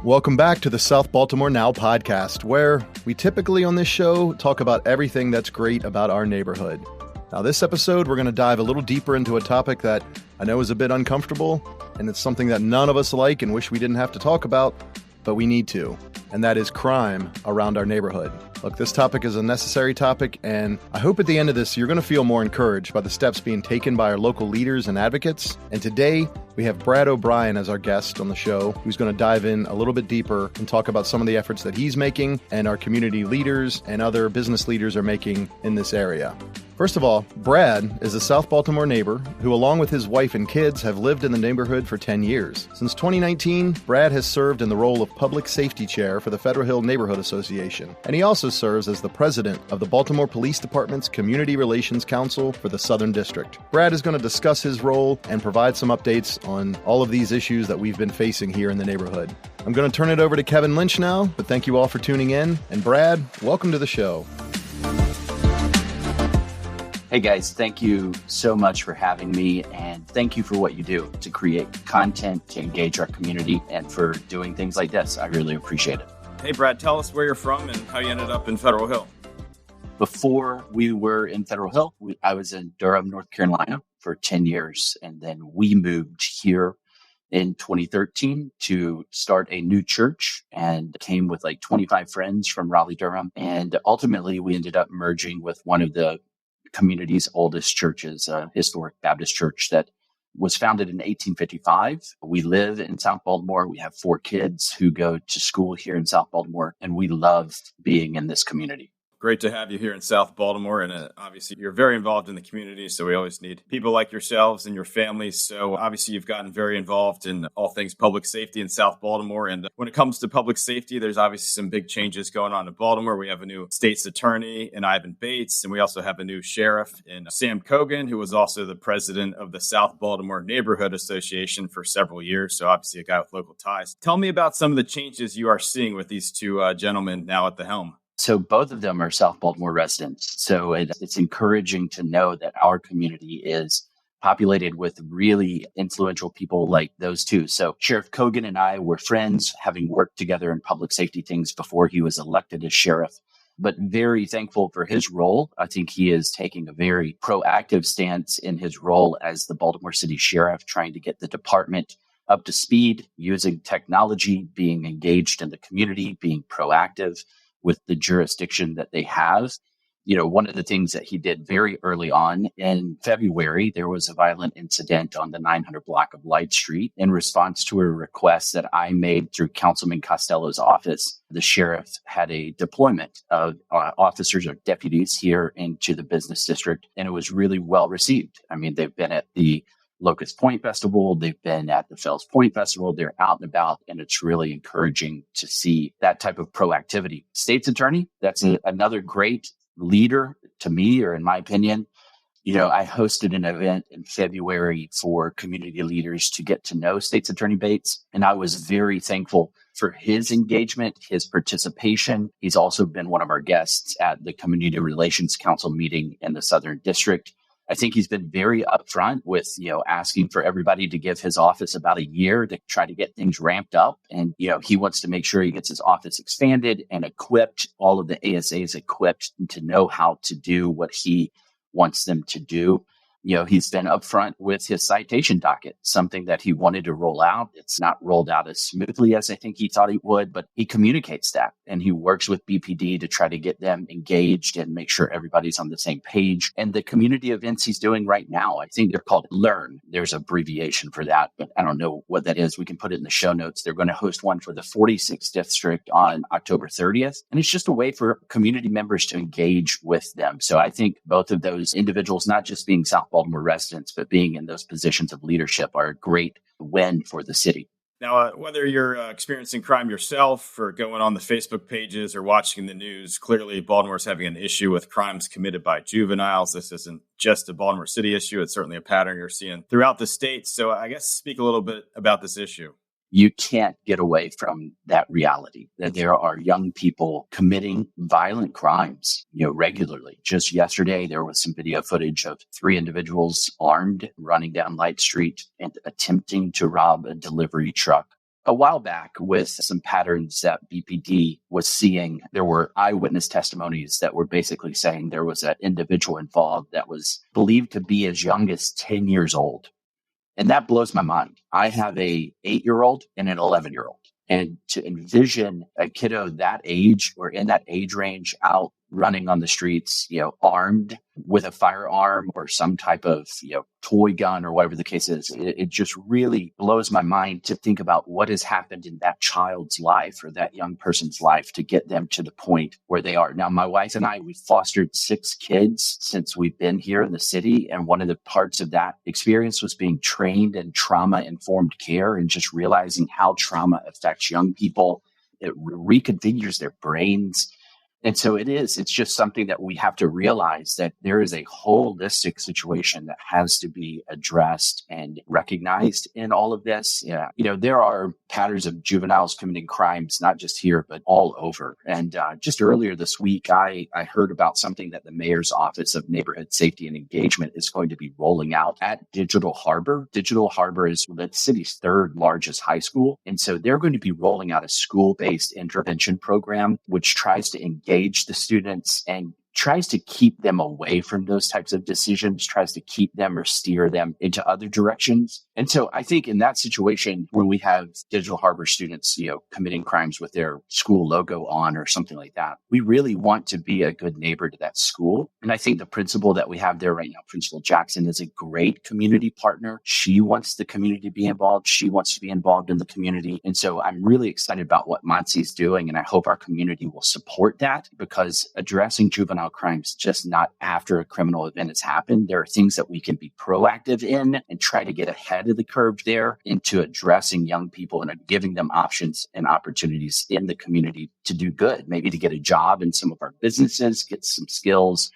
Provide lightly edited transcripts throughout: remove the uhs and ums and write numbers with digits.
Welcome back to the South Baltimore Now podcast, where we typically on this show talk about everything that's great about our neighborhood. Now, this episode, we're going to dive a little deeper into a topic that I know is a bit uncomfortable, and it's something that none of us like and wish we didn't have to talk about, but we need to, and that is crime around our neighborhood. Look, this topic is a necessary topic, and I hope at the end of this, you're going to feel more encouraged by the steps being taken by our local leaders and advocates. And today, we have Brad O'Brien as our guest on the show, who's going to dive in a little bit deeper and talk about some of the efforts that he's making and our community leaders and other business leaders are making in this area. First of all, Brad is a South Baltimore neighbor who, along with his wife and kids, have lived in the neighborhood for 10 years. Since 2019, Brad has served in the role of Public Safety Chair for the Federal Hill Neighborhood Association, and he also serves as the president of the Baltimore Police Department's Community Relations Council for the Southern District. Brad is going to discuss his role and provide some updates on all of these issues that we've been facing here in the neighborhood. I'm going to turn it over to Kevin Lynch now, but thank you all for tuning in. And Brad, welcome to the show. Hey guys, thank you so much for having me, and thank you for what you do to create content, to engage our community, and for doing things like this. I really appreciate it. Hey Brad, tell us where you're from and how you ended up in Federal Hill. Before we were in Federal Hill, I was in Durham, North Carolina for 10 years, and then we moved here in 2013 to start a new church and came with like 25 friends from Raleigh, Durham, and ultimately we ended up merging with one of the community's oldest churches, a historic Baptist church that was founded in 1855. We live in South Baltimore. We have 4 kids who go to school here in South Baltimore, and we love being in this community. Great to have you here in South Baltimore, and obviously you're very involved in the community, so we always need people like yourselves and your families. So obviously you've gotten very involved in all things public safety in South Baltimore, and when it comes to public safety, there's obviously some big changes going on in Baltimore. We have a new state's attorney in Ivan Bates, and we also have a new sheriff in Sam Cogan, who was also the president of the South Baltimore Neighborhood Association for several years, so obviously a guy with local ties. Tell me about some of the changes you are seeing with these two gentlemen now at the helm. So both of them are South Baltimore residents. So it's encouraging to know that our community is populated with really influential people like those two. So Sheriff Cogan and I were friends, having worked together in public safety things before he was elected as sheriff, but very thankful for his role. I think he is taking a very proactive stance in his role as the Baltimore City Sheriff, trying to get the department up to speed, using technology, being engaged in the community, being proactive with the jurisdiction that they have. You know, one of the things that he did very early on in February, there was a violent incident on the 900 block of Light Street in response to a request that I made through Councilman Costello's office. The sheriff had a deployment of officers or deputies here into the business district, and it was really well received. I mean, they've been at the Locust Point Festival. They've been at the Fells Point Festival. They're out and about, and it's really encouraging to see that type of proactivity. State's attorney, that's another great leader to me, or in my opinion. You know, I hosted an event in February for community leaders to get to know State's Attorney Bates, and I was very thankful for his engagement, his participation. He's also been one of our guests at the Community Relations Council meeting in the Southern District. I think he's been very upfront with, asking for everybody to give his office about a year to try to get things ramped up. And, he wants to make sure he gets his office expanded and equipped, all of the ASAs equipped to know how to do what he wants them to do. He's been upfront with his citation docket, something that he wanted to roll out. It's not rolled out as smoothly as I think he thought it would, but he communicates that, and he works with BPD to try to get them engaged and make sure everybody's on the same page. And the community events he's doing right now, I think they're called Learn. There's an abbreviation for that, but I don't know what that is. We can put it in the show notes. They're going to host one for the 46th district on October 30th. And it's just a way for community members to engage with them. So I think both of those individuals, not just being South Baltimore residents, but being in those positions of leadership, are a great win for the city. Now, whether you're experiencing crime yourself or going on the Facebook pages or watching the news, clearly Baltimore's having an issue with crimes committed by juveniles. This isn't just a Baltimore City issue. It's certainly a pattern you're seeing throughout the state. So I guess speak a little bit about this issue. You can't get away from that reality that there are young people committing violent crimes, regularly. Just yesterday, there was some video footage of 3 individuals armed running down Light Street and attempting to rob a delivery truck. a while back with some patterns that BPD was seeing. There were eyewitness testimonies that were basically saying there was an individual involved that was believed to be as young as 10 years old. And that blows my mind. I have a 8-year-old and an 11-year-old. And to envision a kiddo that age or in that age range out running on the streets, armed with a firearm or some type of, toy gun or whatever the case is, it just really blows my mind to think about what has happened in that child's life or that young person's life to get them to the point where they are. Now, my wife and I, we've fostered 6 kids since we've been here in the city. And one of the parts of that experience was being trained in trauma-informed care and just realizing how trauma affects young people. It reconfigures their brains. And so it's just something that we have to realize that there is a holistic situation that has to be addressed and recognized in all of this. Yeah. There are patterns of juveniles committing crimes, not just here, but all over. And just earlier this week, I heard about something that the mayor's office of neighborhood safety and engagement is going to be rolling out at Digital Harbor. Digital Harbor is the city's 3rd largest high school. And so they're going to be rolling out a school-based intervention program, which tries to engage the students and tries to keep them away from those types of decisions, tries to keep them or steer them into other directions. And so I think in that situation, when we have Digital Harbor students, committing crimes with their school logo on or something like that, we really want to be a good neighbor to that school. And I think the principal that we have there right now, Principal Jackson, is a great community partner. She wants the community to be involved. She wants to be involved in the community. And so I'm really excited about what Monsi's doing. And I hope our community will support that, because addressing juvenile crimes just not after a criminal event has happened. There are things that we can be proactive in and try to get ahead of the curve there into addressing young people and giving them options and opportunities in the community to do good, maybe to get a job in some of our businesses, get some skills,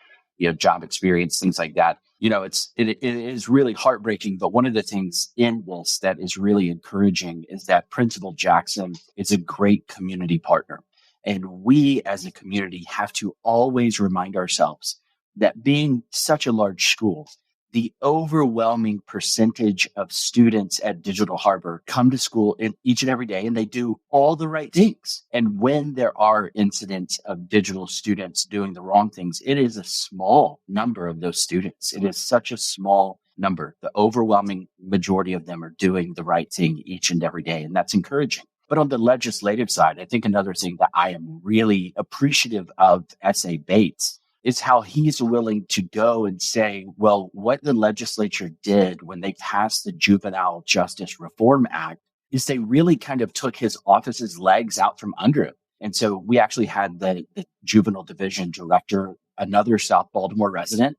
job experience, things like that. It is really heartbreaking. But one of the things in this that is really encouraging is that Principal Jackson is a great community partner. And we as a community have to always remind ourselves that being such a large school, the overwhelming percentage of students at Digital Harbor come to school each and every day, and they do all the right things. And when there are incidents of digital students doing the wrong things, it is a small number of those students. It is such a small number. The overwhelming majority of them are doing the right thing each and every day, and that's encouraging. But on the legislative side, I think another thing that I am really appreciative of S.A. Bates is how he's willing to go and say, well, what the legislature did when they passed the Juvenile Justice Reform Act is they really kind of took his office's legs out from under him. And so we actually had the juvenile division director, another South Baltimore resident.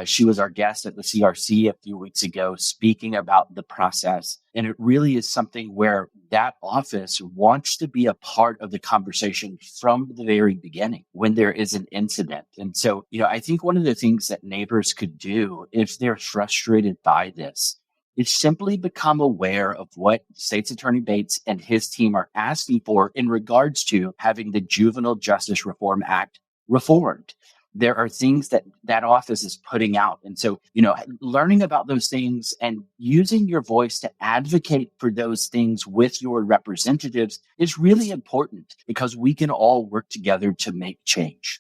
She was our guest at the CRC a few weeks ago speaking about the process. And it really is something where that office wants to be a part of the conversation from the very beginning when there is an incident. And so, I think one of the things that neighbors could do if they're frustrated by this is simply become aware of what State's Attorney Bates and his team are asking for in regards to having the Juvenile Justice Reform Act reformed. There are things that office is putting out. And so, learning about those things and using your voice to advocate for those things with your representatives is really important, because we can all work together to make change.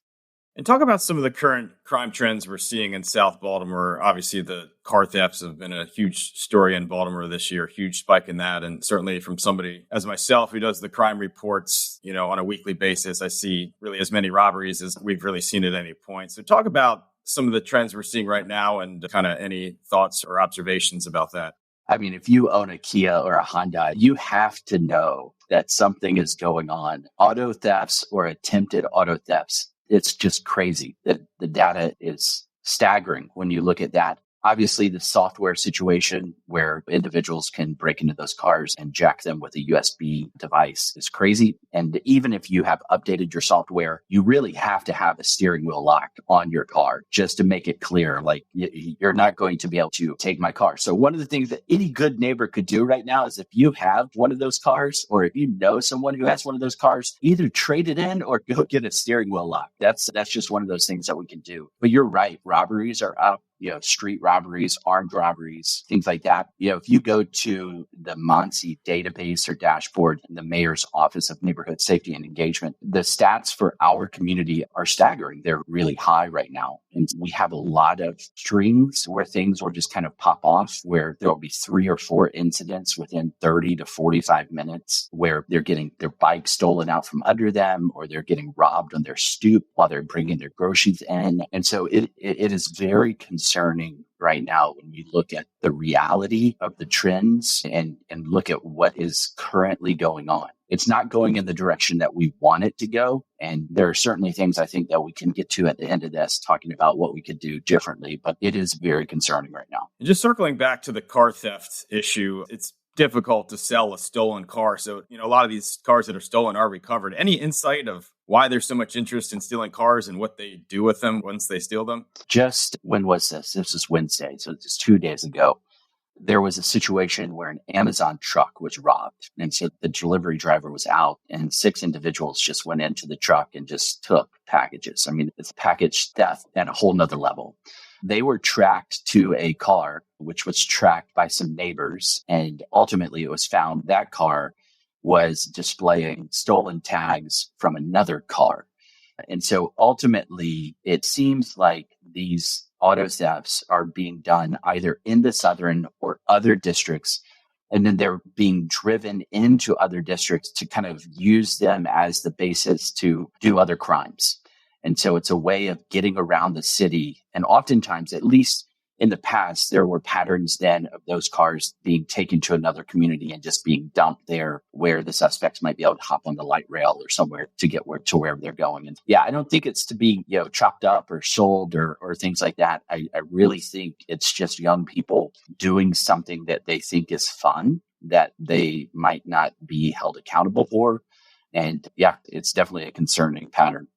And talk about some of the current crime trends we're seeing in South Baltimore. Obviously, the car thefts have been a huge story in Baltimore this year, huge spike in that. And certainly from somebody as myself who does the crime reports, on a weekly basis, I see really as many robberies as we've really seen at any point. So talk about some of the trends we're seeing right now and kind of any thoughts or observations about that. I mean, if you own a Kia or a Honda, you have to know that something is going on. Auto thefts or attempted auto thefts. It's just crazy. The data is staggering when you look at that. Obviously, the software situation where individuals can break into those cars and jack them with a USB device is crazy. And even if you have updated your software, you really have to have a steering wheel lock on your car just to make it clear, like you're not going to be able to take my car. So one of the things that any good neighbor could do right now is if you have one of those cars, or if you know someone who has one of those cars, either trade it in or go get a steering wheel lock. That's just one of those things that we can do. But you're right. Robberies are up. street robberies, armed robberies, things like that. If you go to the Muncie database or dashboard in the Mayor's Office of Neighborhood Safety and Engagement, the stats for our community are staggering. They're really high right now. And we have a lot of strings where things will just kind of pop off, where there'll be 3 or 4 incidents within 30 to 45 minutes where they're getting their bike stolen out from under them, or they're getting robbed on their stoop while they're bringing their groceries in. And so it is very concerning right now when you look at the reality of the trends and look at what is currently going on. It's not going in the direction that we want it to go. And there are certainly things I think that we can get to at the end of this, talking about what we could do differently. But it is very concerning right now. And just circling back to the car theft issue, it's difficult to sell a stolen car. So, a lot of these cars that are stolen are recovered. Any insight of why there's so much interest in stealing cars and what they do with them once they steal them? Just when was this? This was Wednesday. So just 2 days ago. There was a situation where an Amazon truck was robbed. And so the delivery driver was out and 6 individuals just went into the truck and just took packages. I mean, it's package theft at a whole nother level. They were tracked to a car, which was tracked by some neighbors. And ultimately it was found that car was displaying stolen tags from another car. And so ultimately it seems like these auto thefts are being done either in the southern or other districts, and then they're being driven into other districts to kind of use them as the basis to do other crimes. And so it's a way of getting around the city. And oftentimes, at least in the past, there were patterns then of those cars being taken to another community and just being dumped there where the suspects might be able to hop on the light rail or somewhere to get to wherever they're going. And I don't think it's to be, chopped up or sold or things like that. I really think it's just young people doing something that they think is fun, that they might not be held accountable for. And it's definitely a concerning pattern.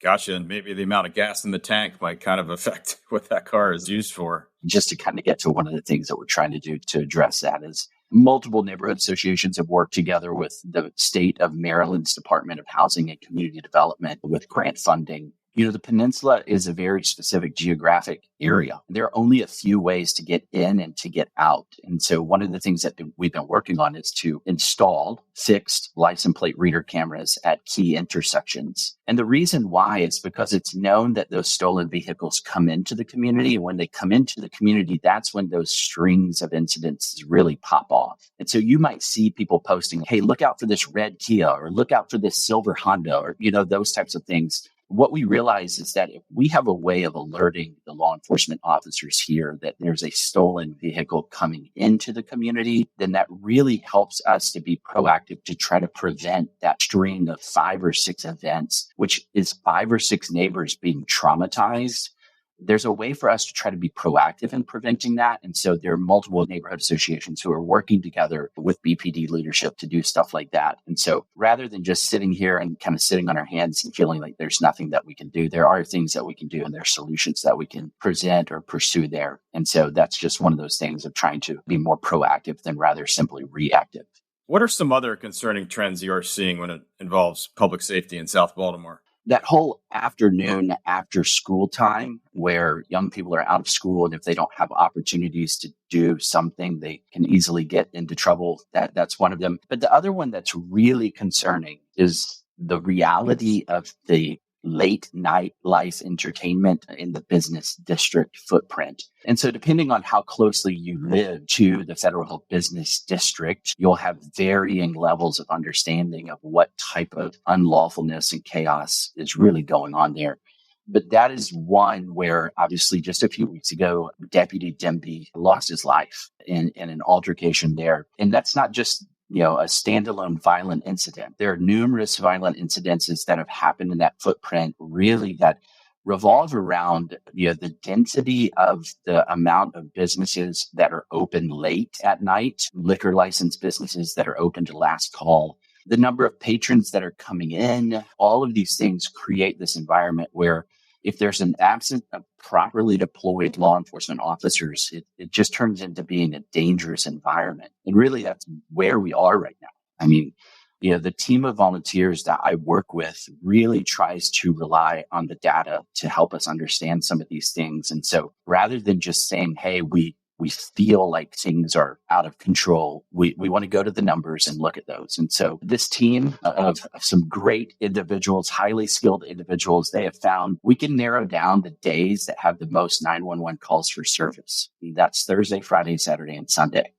Gotcha. And maybe the amount of gas in the tank might kind of affect what that car is used for. Just to kind of get to one of the things that we're trying to do to address that is multiple neighborhood associations have worked together with the state of Maryland's Department of Housing and Community Development with grant funding. The peninsula is a very specific geographic area. There are only a few ways to get in and to get out. And so one of the things that we've been working on is to install fixed license plate reader cameras at key intersections. And the reason why is because it's known that those stolen vehicles come into the community. And when they come into the community, that's when those strings of incidents really pop off. And so you might see people posting, hey, look out for this red Kia or look out for this silver Honda or, those types of things. What we realize is that if we have a way of alerting the law enforcement officers here that there's a stolen vehicle coming into the community, then that really helps us to be proactive to try to prevent that string of 5 or 6 events, which is 5 or 6 neighbors being traumatized. There's a way for us to try to be proactive in preventing that. And so there are multiple neighborhood associations who are working together with BPD leadership to do stuff like that. And so rather than just sitting here and kind of sitting on our hands and feeling like there's nothing that we can do, there are things that we can do and there are solutions that we can present or pursue there. And so that's just one of those things of trying to be more proactive than rather simply reactive. What are some other concerning trends you are seeing when it involves public safety in South Baltimore? That whole afternoon after school time where young people are out of school and if they don't have opportunities to do something, they can easily get into trouble. That's one of them. But the other one that's really concerning is the reality of the late night life entertainment in the business district footprint. And so depending on how closely you live to the federal business district, you'll have varying levels of understanding of what type of unlawfulness and chaos is really going on there. But that is one where obviously just a few weeks ago, Deputy Demby lost his life in an altercation there. And that's not just a standalone violent incident. There are numerous violent incidences that have happened in that footprint, really that revolve around the density of the amount of businesses that are open late at night, liquor license businesses that are open to last call, the number of patrons that are coming in. All of these things create this environment where if there's an absence of properly deployed law enforcement officers, it just turns into being a dangerous environment. And really, that's where we are right now. I mean, The team of volunteers that I work with really tries to rely on the data to help us understand some of these things. And so rather than just saying, hey, we feel like things are out of control, we want to go to the numbers and look at those. And so this team of some great individuals, highly skilled individuals, they have found we can narrow down the days that have the most 911 calls for service. That's Thursday, Friday, Saturday, and Sunday.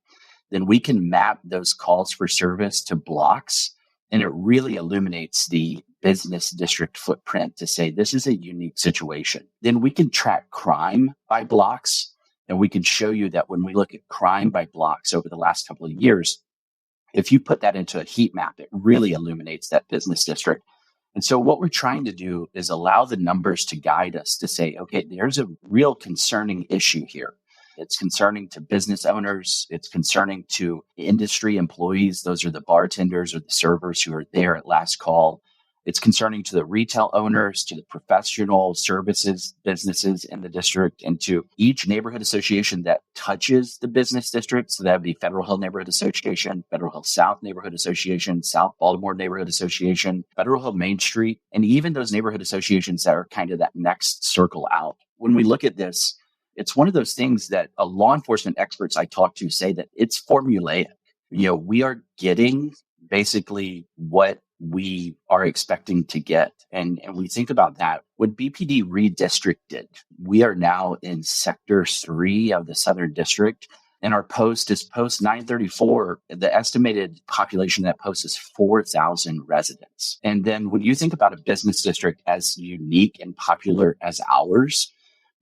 Then we can map those calls for service to blocks. And it really illuminates the business district footprint to say, this is a unique situation. Then we can track crime by blocks. And we can show you that when we look at crime by blocks over the last couple of years, if you put that into a heat map, it really illuminates that business district. And so what we're trying to do is allow the numbers to guide us to say, okay, there's a real concerning issue here. It's concerning to business owners. It's concerning to industry employees. Those are the bartenders or the servers who are there at last call. It's concerning to the retail owners, to the professional services businesses in the district, and to each neighborhood association that touches the business district. So that would be Federal Hill Neighborhood Association, Federal Hill South Neighborhood Association, South Baltimore Neighborhood Association, Federal Hill Main Street, and even those neighborhood associations that are kind of that next circle out. When we look at this, it's one of those things that law enforcement experts I talk to say that it's formulaic. We are getting basically what we are expecting to get. And we think about that. When BPD redistricted, we are now in Sector 3 of the Southern District. And our post is post 934. The estimated population of that post is 4,000 residents. And then when you think about a business district as unique and popular as ours,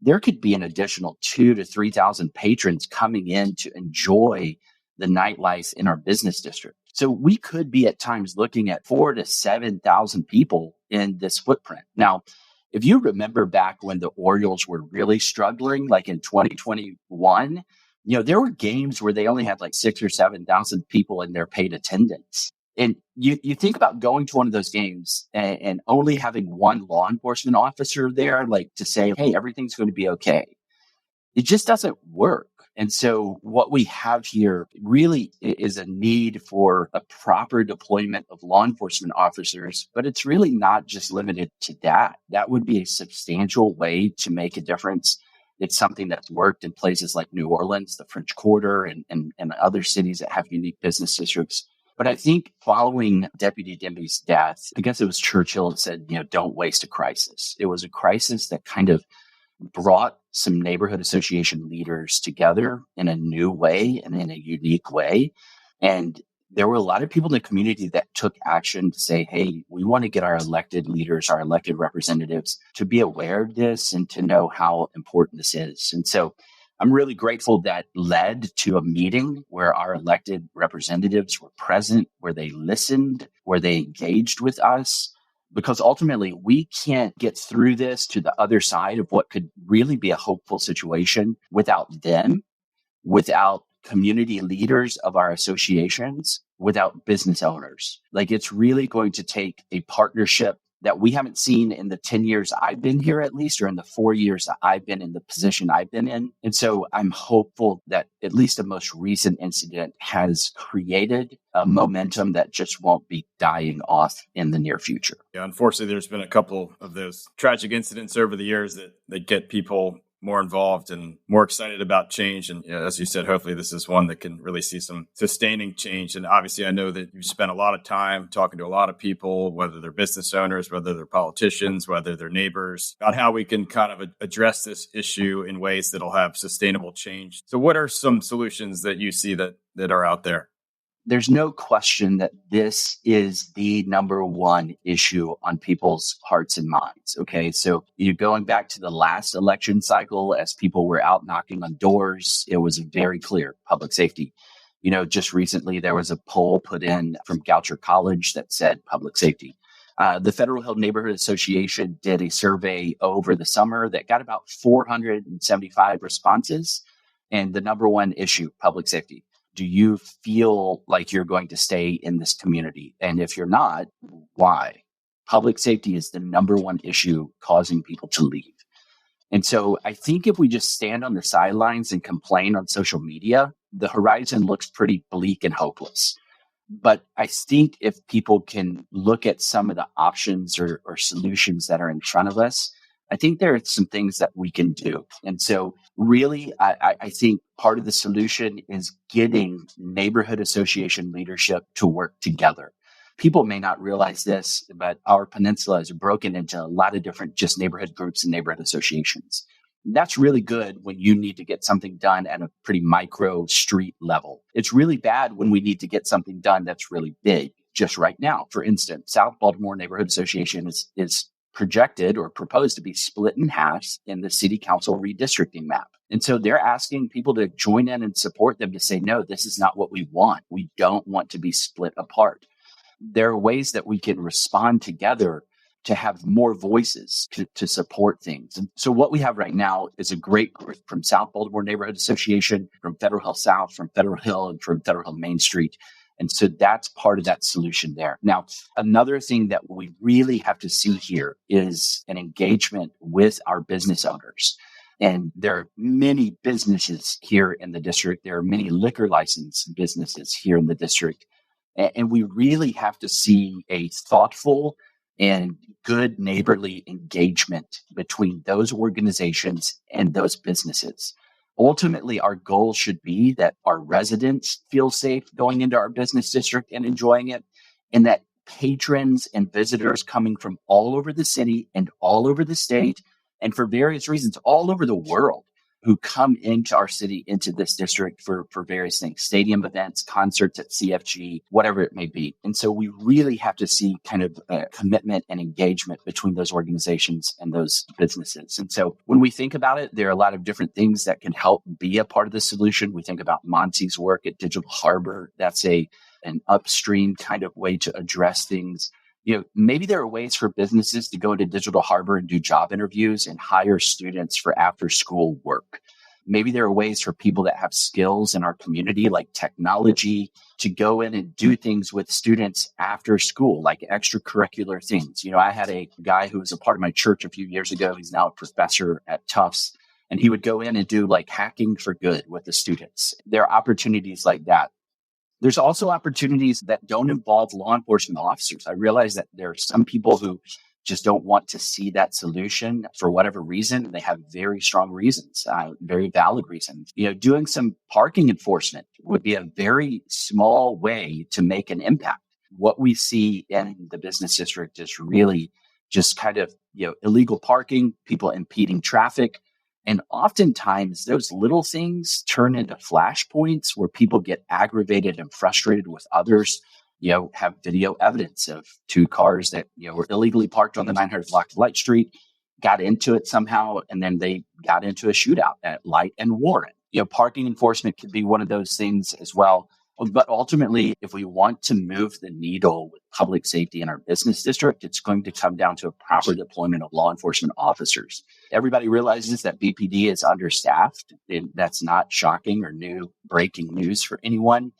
there could be an additional 2,000 to 3,000 patrons coming in to enjoy the nightlife in our business district. So we could be at times looking at 4,000 to 7,000 people in this footprint. Now, if you remember back when the Orioles were really struggling, like in 2021, there were games where they only had like 6,000 or 7,000 people in their paid attendance. And you think about going to one of those games and only having one law enforcement officer there, like to say, hey, everything's going to be okay. It just doesn't work. And so what we have here really is a need for a proper deployment of law enforcement officers, but it's really not just limited to that. That would be a substantial way to make a difference. It's something that's worked in places like New Orleans, the French Quarter, and other cities that have unique business districts. But I think following Deputy Demby's death, I guess it was Churchill that said, don't waste a crisis. It was a crisis that kind of brought some neighborhood association leaders together in a new way and in a unique way. And there were a lot of people in the community that took action to say, hey, we want to get our elected leaders, our elected representatives to be aware of this and to know how important this is. And so I'm really grateful that led to a meeting where our elected representatives were present, where they listened, where they engaged with us. Because ultimately, we can't get through this to the other side of what could really be a hopeful situation without them, without community leaders of our associations, without business owners. Like, it's really going to take a partnership that we haven't seen in the 10 years I've been here, at least, or in the 4 years that I've been in the position I've been in. And so I'm hopeful that at least the most recent incident has created a momentum that just won't be dying off in the near future. Yeah, unfortunately, there's been a couple of those tragic incidents over the years that get people more involved and more excited about change. And as you said, hopefully this is one that can really see some sustaining change. And obviously, I know that you've spent a lot of time talking to a lot of people, whether they're business owners, whether they're politicians, whether they're neighbors, about how we can kind of address this issue in ways that'll have sustainable change. So what are some solutions that you see that are out there? There's no question that this is the number one issue on people's hearts and minds. Okay. So you're going back to the last election cycle as people were out knocking on doors. It was very clear public safety. Just recently there was a poll put in from Goucher College that said public safety. The Federal Hill Neighborhood Association did a survey over the summer that got about 475 responses. And the number one issue, public safety. Do you feel like you're going to stay in this community? And if you're not, why? Public safety is the number one issue causing people to leave. And so I think if we just stand on the sidelines and complain on social media, the horizon looks pretty bleak and hopeless. But I think if people can look at some of the options or solutions that are in front of us, I think there are some things that we can do. And so really, I think part of the solution is getting neighborhood association leadership to work together. People may not realize this, but our peninsula is broken into a lot of different just neighborhood groups and neighborhood associations. That's really good when you need to get something done at a pretty micro street level. It's really bad when we need to get something done that's really big. Just right now, for instance, South Baltimore Neighborhood Association is projected or proposed to be split in half in the city council redistricting map. And so they're asking people to join in and support them to say, no, this is not what we want. We don't want to be split apart. There are ways that we can respond together to have more voices to support things. And so what we have right now is a great group from South Baltimore Neighborhood Association, from Federal Hill South, from Federal Hill, and from Federal Hill Main Street. And so that's part of that solution there. Now, another thing that we really have to see here is an engagement with our business owners. And there are many businesses here in the district. There are many liquor license businesses here in the district. And we really have to see a thoughtful and good neighborly engagement between those organizations and those businesses. Ultimately, our goal should be that our residents feel safe going into our business district and enjoying it, and that patrons and visitors coming from all over the city and all over the state, and for various reasons, all over the world, who come into our city, into this district for various things, stadium events, concerts at CFG, whatever it may be. And so we really have to see kind of a commitment and engagement between those organizations and those businesses. And so when we think about it, there are a lot of different things that can help be a part of the solution. We think about Monty's work at Digital Harbor. That's an upstream kind of way to address things. Maybe there are ways for businesses to go into Digital Harbor and do job interviews and hire students for after school work. Maybe there are ways for people that have skills in our community, like technology, to go in and do things with students after school, like extracurricular things. I had a guy who was a part of my church a few years ago. He's now a professor at Tufts, and he would go in and do like hacking for good with the students. There are opportunities like that. There's also opportunities that don't involve law enforcement officers. I realize that there are some people who just don't want to see that solution for whatever reason. They have very strong reasons, very valid reasons. Doing some parking enforcement would be a very small way to make an impact. What we see in the business district is really just kind of, illegal parking, people impeding traffic. And oftentimes those little things turn into flashpoints where people get aggravated and frustrated with others. Have video evidence of two cars that, were illegally parked on the 900 block of Light Street, got into it somehow, and then they got into a shootout at Light and Warren. Parking enforcement could be one of those things as well. But ultimately, if we want to move the needle with public safety in our business district, it's going to come down to a proper deployment of law enforcement officers. Everybody realizes that BPD is understaffed, and that's not shocking or new breaking news for anyone.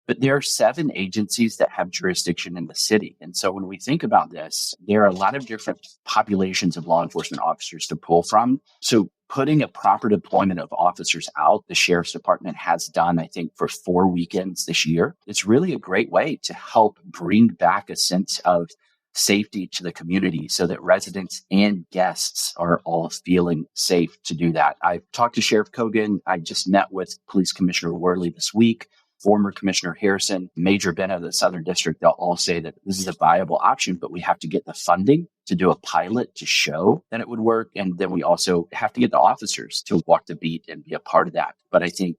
But there are 7 agencies that have jurisdiction in the city. And so when we think about this, there are a lot of different populations of law enforcement officers to pull from. So putting a proper deployment of officers out, the sheriff's department has done, I think, for 4 weekends this year. It's really a great way to help bring back a sense of safety to the community so that residents and guests are all feeling safe to do that. I've talked to Sheriff Kogan. I just met with Police Commissioner Worley this week. Former Commissioner Harrison, Major Ben of the Southern District, they'll all say that this is a viable option, but we have to get the funding to do a pilot to show that it would work. And then we also have to get the officers to walk the beat and be a part of that. But I think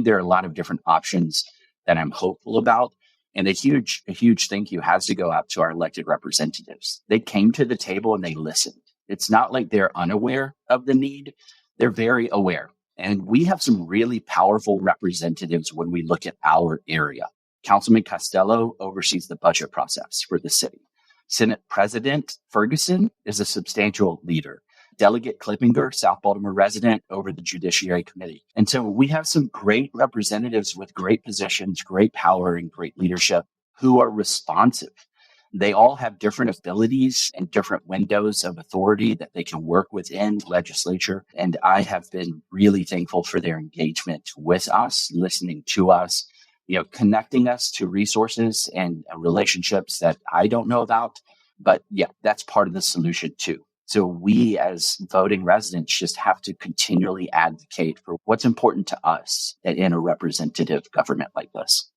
there are a lot of different options that I'm hopeful about. And a huge thank you has to go out to our elected representatives. They came to the table and they listened. It's not like they're unaware of the need. They're very aware. And we have some really powerful representatives when we look at our area. Councilman Costello oversees the budget process for the city. Senate President Ferguson is a substantial leader. Delegate Klippinger, South Baltimore resident, over the Judiciary Committee. And so we have some great representatives with great positions, great power, and great leadership who are responsive. They all have different abilities and different windows of authority that they can work within legislature. And I have been really thankful for their engagement with us, listening to us, connecting us to resources and relationships that I don't know about. But yeah, that's part of the solution too. So we as voting residents just have to continually advocate for what's important to us in a representative government like this.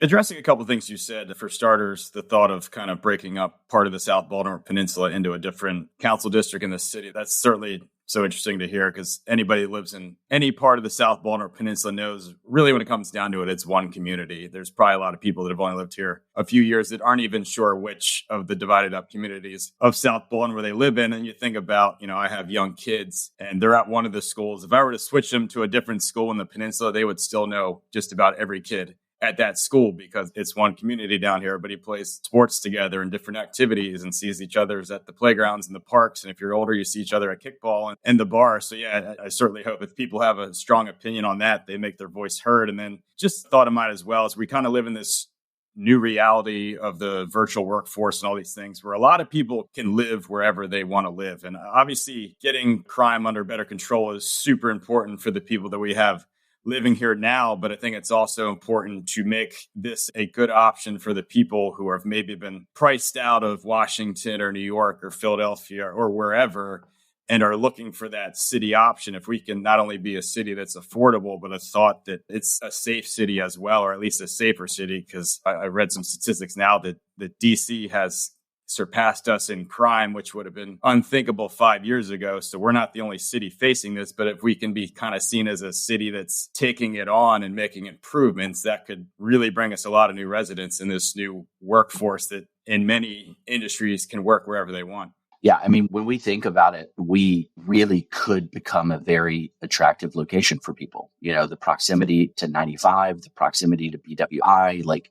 Addressing a couple of things you said, for starters, the thought of kind of breaking up part of the South Baltimore Peninsula into a different council district in the city, that's certainly so interesting to hear, because anybody who lives in any part of the South Baltimore Peninsula knows really when it comes down to it, it's one community. There's probably a lot of people that have only lived here a few years that aren't even sure which of the divided up communities of South Baltimore they live in. And you think about, I have young kids and they're at one of the schools. If I were to switch them to a different school in the peninsula, they would still know just about every kid at that school because it's one community down here. Everybody plays sports together and different activities and sees each other's at the playgrounds and the parks. And if you're older, you see each other at kickball and the bar. So yeah, I certainly hope if people have a strong opinion on that, they make their voice heard. And then just thought of mine as well, as we kind of live in this new reality of the virtual workforce and all these things where a lot of people can live wherever they want to live. And obviously getting crime under better control is super important for the people that we have living here now, but I think it's also important to make this a good option for the people who have maybe been priced out of Washington or New York or Philadelphia or wherever and are looking for that city option. If we can not only be a city that's affordable, but a thought that it's a safe city as well, or at least a safer city, because I read some statistics now that DC has surpassed us in crime, which would have been unthinkable 5 years ago. So we're not the only city facing this, but if we can be kind of seen as a city that's taking it on and making improvements, that could really bring us a lot of new residents in this new workforce that in many industries can work wherever they want. Yeah, I mean, when we think about it, we really could become a very attractive location for people. The proximity to 95, the proximity to BWI,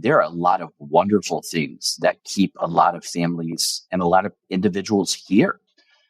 there are a lot of wonderful things that keep a lot of families and a lot of individuals here.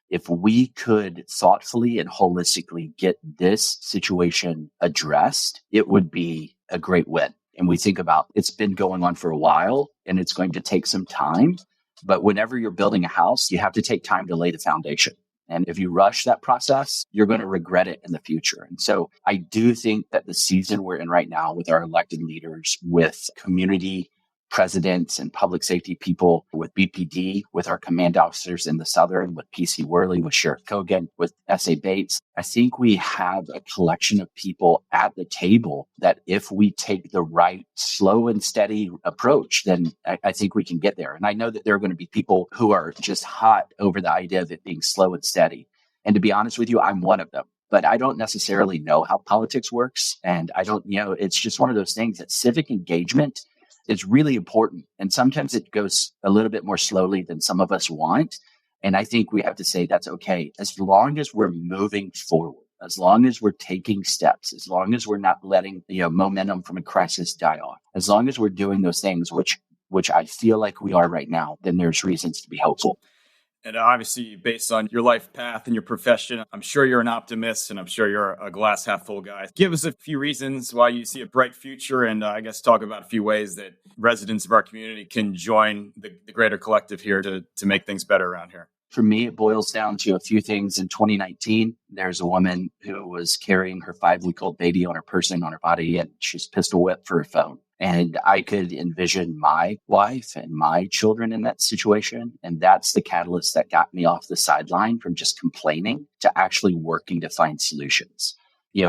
If we could thoughtfully and holistically get this situation addressed, it would be a great win. And we think about it's been going on for a while and it's going to take some time. But whenever you're building a house, you have to take time to lay the foundation. And if you rush that process, you're going to regret it in the future. And so I do think that the season we're in right now with our elected leaders, with community presidents and public safety people, with BPD, with our command officers in the Southern, with PC Worley, with Sheriff Kogan, with S.A. Bates, I think we have a collection of people at the table that if we take the right slow and steady approach, then I think we can get there. And I know that there are going to be people who are just hot over the idea of it being slow and steady. And to be honest with you, I'm one of them. But I don't necessarily know how politics works. And I don't, it's just one of those things that civic engagement is really important. And sometimes it goes a little bit more slowly than some of us want. And I think we have to say that's okay. As long as we're moving forward, as long as we're taking steps, as long as we're not letting momentum from a crisis die off, as long as we're doing those things, which I feel like we are right now, then there's reasons to be hopeful. And obviously, based on your life path and your profession, I'm sure you're an optimist and I'm sure you're a glass half full guy. Give us a few reasons why you see a bright future and I guess talk about a few ways that residents of our community can join the greater collective here to make things better around here. For me, it boils down to a few things. In 2019, there's a woman who was carrying her 5-week-old baby on her person, on her body, and she's pistol whipped for her phone. And I could envision my wife and my children in that situation. And that's the catalyst that got me off the sideline from just complaining to actually working to find solutions.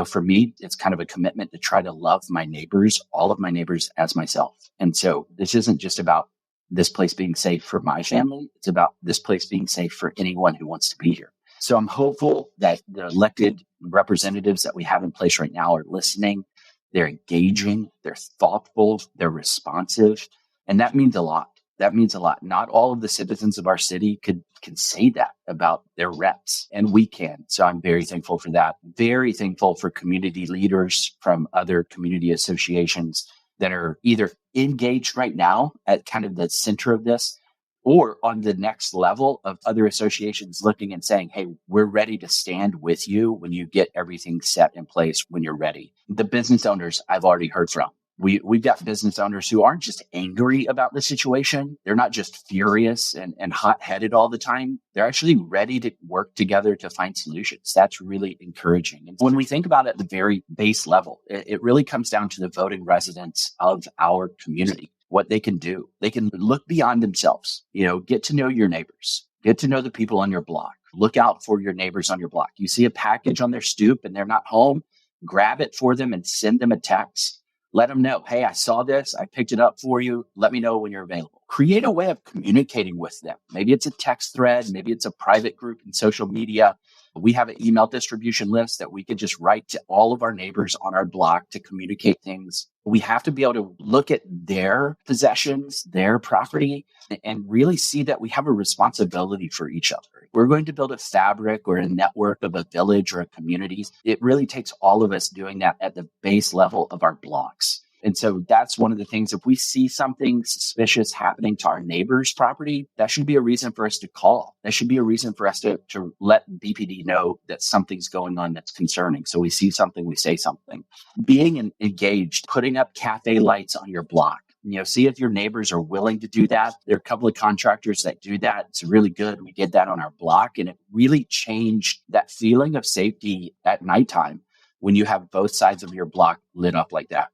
For me, it's kind of a commitment to try to love my neighbors, all of my neighbors as myself. And so this isn't just about this place being safe for my family. It's about this place being safe for anyone who wants to be here. So I'm hopeful that the elected representatives that we have in place right now are listening. They're engaging, they're thoughtful, they're responsive. And that means a lot. That means a lot. Not all of the citizens of our city can say that about their reps, and we can. So I'm very thankful for that. Very thankful for community leaders from other community associations that are either engaged right now at kind of the center of this or on the next level of other associations looking and saying, hey, we're ready to stand with you when you get everything set in place when you're ready. The business owners I've already heard from. We've got business owners who aren't just angry about the situation. They're not just furious and hot-headed all the time. They're actually ready to work together to find solutions. That's really encouraging. And when we think about it at the very base level, it really comes down to the voting residents of our community, what they can do. They can look beyond themselves, get to know your neighbors, get to know the people on your block, look out for your neighbors on your block. You see a package on their stoop and they're not home, grab it for them and send them a text. Let them know, hey, I saw this. I picked it up for you. Let me know when you're available. Create a way of communicating with them. Maybe it's a text thread. Maybe it's a private group in social media. We have an email distribution list that we could just write to all of our neighbors on our block to communicate things. We have to be able to look at their possessions, their property, and really see that we have a responsibility for each other. We're going to build a fabric or a network of a village or a community. It really takes all of us doing that at the base level of our blocks. And so that's one of the things. If we see something suspicious happening to our neighbor's property, that should be a reason for us to call. That should be a reason for us to let BPD know that something's going on that's concerning. So we see something, we say something. Being engaged, putting up cafe lights on your block. See if your neighbors are willing to do that. There are a couple of contractors that do that. It's really good. We did that on our block, and it really changed that feeling of safety at nighttime when you have both sides of your block lit up like that.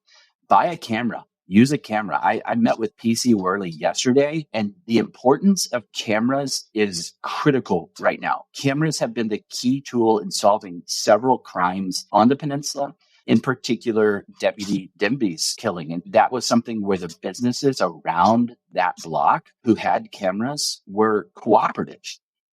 Buy a camera. Use a camera. I met with PC Worley yesterday, and the importance of cameras is critical right now. Cameras have been the key tool in solving several crimes on the peninsula, in particular, Deputy Demby's killing. And that was something where the businesses around that block who had cameras were cooperative.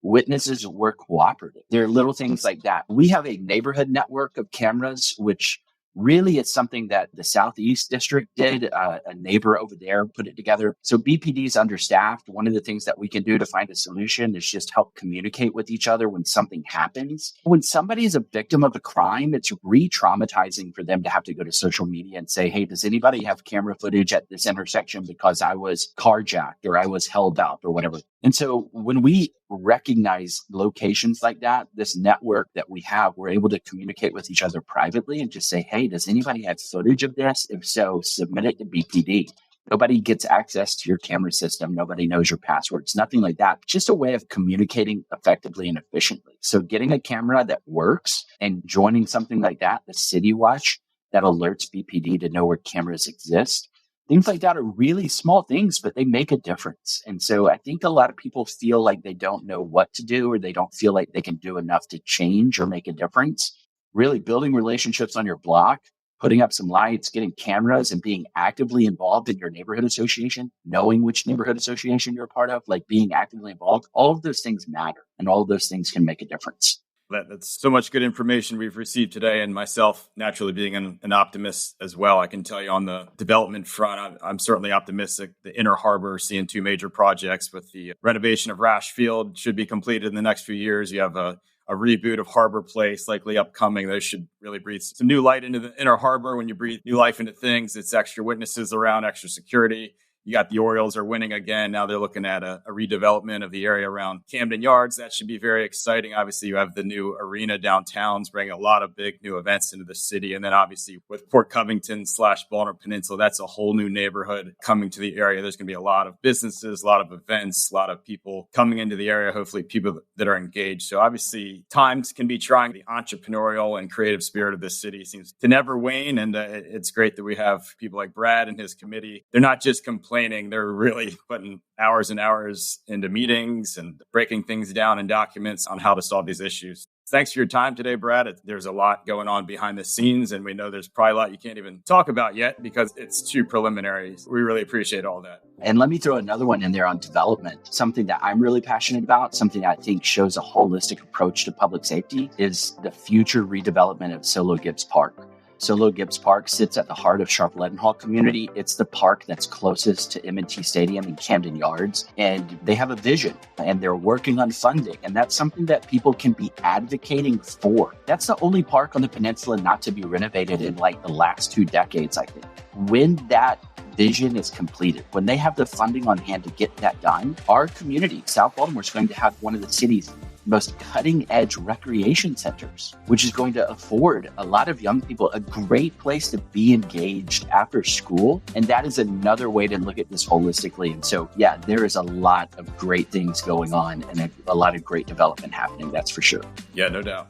Witnesses were cooperative. There are little things like that. We have a neighborhood network of cameras, which really, it's something that the Southeast District did. A neighbor over there put it together. So BPD is understaffed. One of the things that we can do to find a solution is just help communicate with each other when something happens. When somebody is a victim of a crime, it's re-traumatizing for them to have to go to social media and say, hey, does anybody have camera footage at this intersection because I was carjacked or I was held up or whatever? And so when we recognize locations like that, this network that we have, we're able to communicate with each other privately and just say, hey, does anybody have footage of this? If so, submit it to BPD. Nobody gets access to your camera system. Nobody knows your passwords, nothing like that. Just a way of communicating effectively and efficiently. So getting a camera that works and joining something like that, the City Watch, that alerts BPD to know where cameras exist. Things like that are really small things, but they make a difference. And so I think a lot of people feel like they don't know what to do, or they don't feel like they can do enough to change or make a difference. Really building relationships on your block, putting up some lights, getting cameras, and being actively involved in your neighborhood association, knowing which neighborhood association you're a part of, like being actively involved, all of those things matter, and all of those things can make a difference. That's so much good information we've received today. And myself, naturally being an optimist as well, I can tell you on the development front, I'm certainly optimistic. The Inner Harbor seeing two major projects with the renovation of Rash Field should be completed in the next few years. You have a reboot of Harbor Place likely upcoming. Those should really breathe some new light into the Inner Harbor. When you breathe new life into things, it's extra witnesses around, extra security. You got the Orioles are winning again. Now they're looking at a redevelopment of the area around Camden Yards. That should be very exciting. Obviously, you have the new arena downtown, bringing a lot of big new events into the city. And then obviously with Port Covington / Baltimore Peninsula, that's a whole new neighborhood coming to the area. There's going to be a lot of businesses, a lot of events, a lot of people coming into the area, hopefully people that are engaged. So obviously times can be trying. The entrepreneurial and creative spirit of this city seems to never wane. And it's great that we have people like Brad and his committee. They're not just complaining. They're really putting hours and hours into meetings and breaking things down in documents on how to solve these issues. Thanks for your time today, Brad. There's a lot going on behind the scenes, and we know there's probably a lot you can't even talk about yet because it's too preliminary. We really appreciate all that. And let me throw another one in there on development. Something that I'm really passionate about, something I think shows a holistic approach to public safety, is the future redevelopment of Solo Gibbs Park. Solo Gibbs Park sits at the heart of Sharp-Leadenhall community. It's the park that's closest to M&T Stadium and Camden Yards. And they have a vision and they're working on funding. And that's something that people can be advocating for. That's the only park on the peninsula not to be renovated in like the last 2 decades, I think. When that vision is completed, when they have the funding on hand to get that done, our community, South Baltimore, is going to have one of the city's most cutting-edge recreation centers, which is going to afford a lot of young people a great place to be engaged after school. And that is another way to look at this holistically. And so, yeah, there is a lot of great things going on and a lot of great development happening, that's for sure. Yeah, no doubt.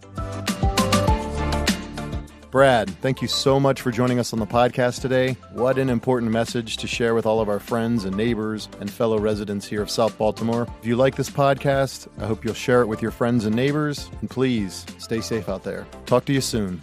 Brad, thank you so much for joining us on the podcast today. What an important message to share with all of our friends and neighbors and fellow residents here of South Baltimore. If you like this podcast, I hope you'll share it with your friends and neighbors. And please stay safe out there. Talk to you soon.